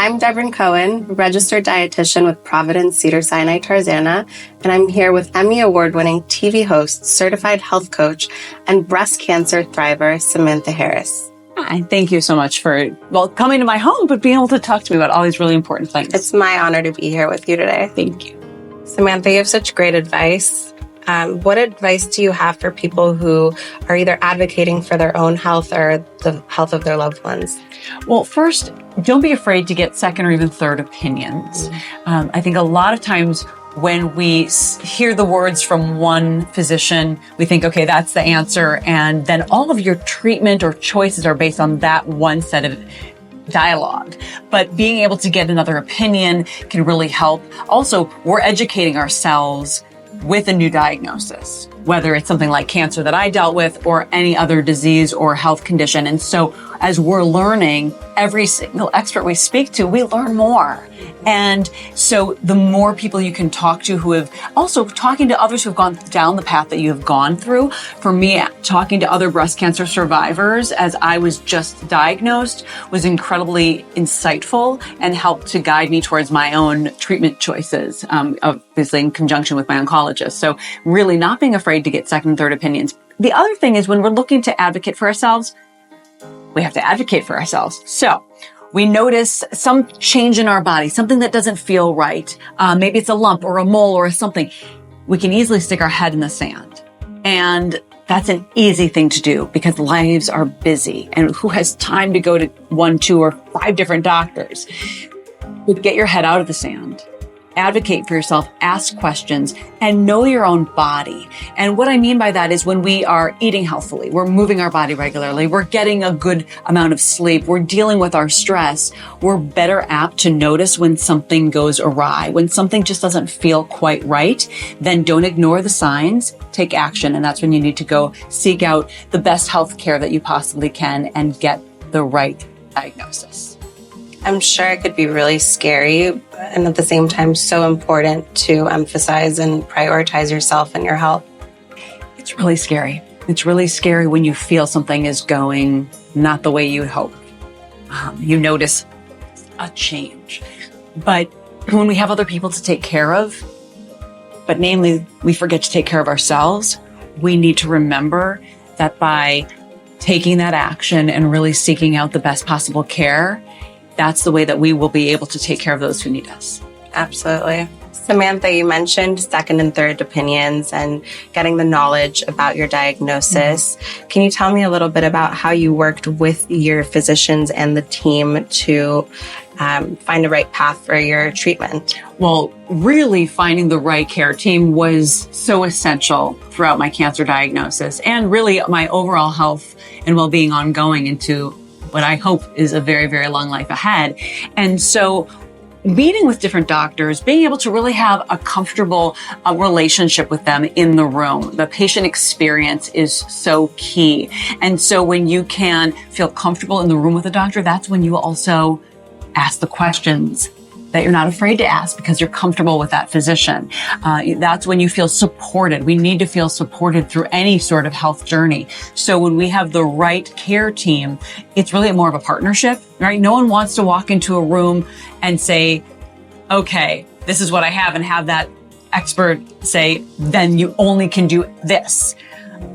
I'm Debrin Cohen, registered dietitian with Providence Cedars-Sinai Tarzana, and I'm here with Emmy-Award winning TV host, certified health coach, and breast cancer thriver Samantha Harris. Hi, thank you so much for, coming to my home, but being able to talk to me about all these really important things. It's my honor to be here with you today. Thank you. Samantha, you have such great advice. What advice do you have for people who are either advocating for their own health or the health of their loved ones? Well, first, don't be afraid to get second or even third opinions. I think a lot of times when we hear the words from one physician, we think, okay, that's the answer. And then all of your treatment or choices are based on that one set of dialogue. But being able to get another opinion can really help. Also, we're educating ourselves with a new diagnosis, whether it's something like cancer that I dealt with or any other disease or health condition. And so as we're learning, every single expert we speak to, we learn more. And so the more people you can talk to who have also talking to others who've gone down the path that you have gone through. For me, talking to other breast cancer survivors as I was just diagnosed was incredibly insightful and helped to guide me towards my own treatment choices, obviously in conjunction with my oncologist. So really not being afraid to get second and third opinions. The other thing is when we're looking to advocate for ourselves, we have to advocate for ourselves. So we notice some change in our body, something that doesn't feel right. Maybe it's a lump or a mole or something. We can easily stick our head in the sand. And that's an easy thing to do because lives are busy. And who has time to go to 1, 2, or 5 different doctors? But get your head out of the sand. Advocate for yourself, ask questions, and know your own body. And what I mean by that is when we are eating healthfully, we're moving our body regularly, we're getting a good amount of sleep, we're dealing with our stress, we're better apt to notice when something goes awry, when something just doesn't feel quite right. Then don't ignore the signs, take action. And that's when you need to go seek out the best health care that you possibly can and get the right diagnosis. I'm sure it could be really scary and at the same time so important to emphasize and prioritize yourself and your health. It's really scary. It's really scary when you feel something is going not the way you hope. You notice a change. But when we have other people to take care of, but namely we forget to take care of ourselves, we need to remember that by taking that action and really seeking out the best possible care, that's the way that we will be able to take care of those who need us. Absolutely. Samantha, you mentioned second and third opinions and getting the knowledge about your diagnosis. Can you tell me a little bit about how you worked with your physicians and the team to find the right path for your treatment? Well, really finding the right care team was so essential throughout my cancer diagnosis and really my overall health and well-being ongoing into what I hope is a very, very long life ahead. And so meeting with different doctors, being able to really have a comfortable relationship with them in the room. The patient experience is so key. And so when you can feel comfortable in the room with a doctor, that's when you also ask the questions that you're not afraid to ask because you're comfortable with that physician. That's when you feel supported. We need to feel supported through any sort of health journey. So when we have the right care team, it's really more of a partnership, right? No one wants to walk into a room and say, okay, this is what I have, and have that expert say, then you only can do this.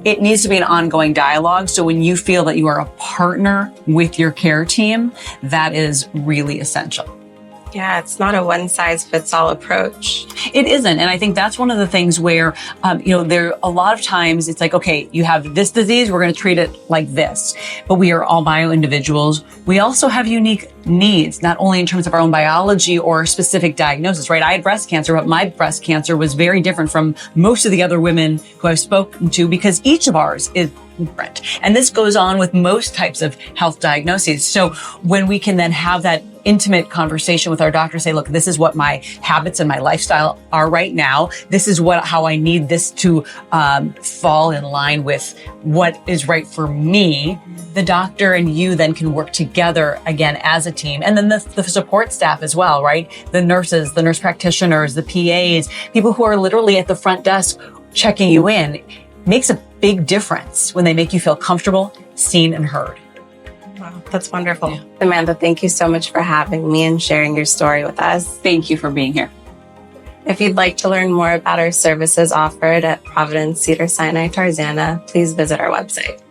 It needs to be an ongoing dialogue. So when you feel that you are a partner with your care team, that is really essential. Yeah, it's not a one-size-fits-all approach. It isn't. And I think that's one of the things where, there a lot of times it's like, okay, you have this disease, we're going to treat it like this. But we are all bio individuals. We also have unique needs, not only in terms of our own biology or specific diagnosis, right? I had breast cancer, but my breast cancer was very different from most of the other women who I've spoken to because each of ours is different. And this goes on with most types of health diagnoses. So when we can then have that intimate conversation with our doctor, say, look, this is what my habits and my lifestyle are right now. This is how I need this to fall in line with what is right for me. The doctor and you then can work together again as a team. And then the support staff as well, right? The nurses, the nurse practitioners, the PAs, people who are literally at the front desk checking you in, makes a big difference when they make you feel comfortable, seen, and heard. Wow, that's wonderful. Samantha, thank you so much for having me and sharing your story with us. Thank you for being here. If you'd like to learn more about our services offered at Providence Cedar Sinai Tarzana, please visit our website.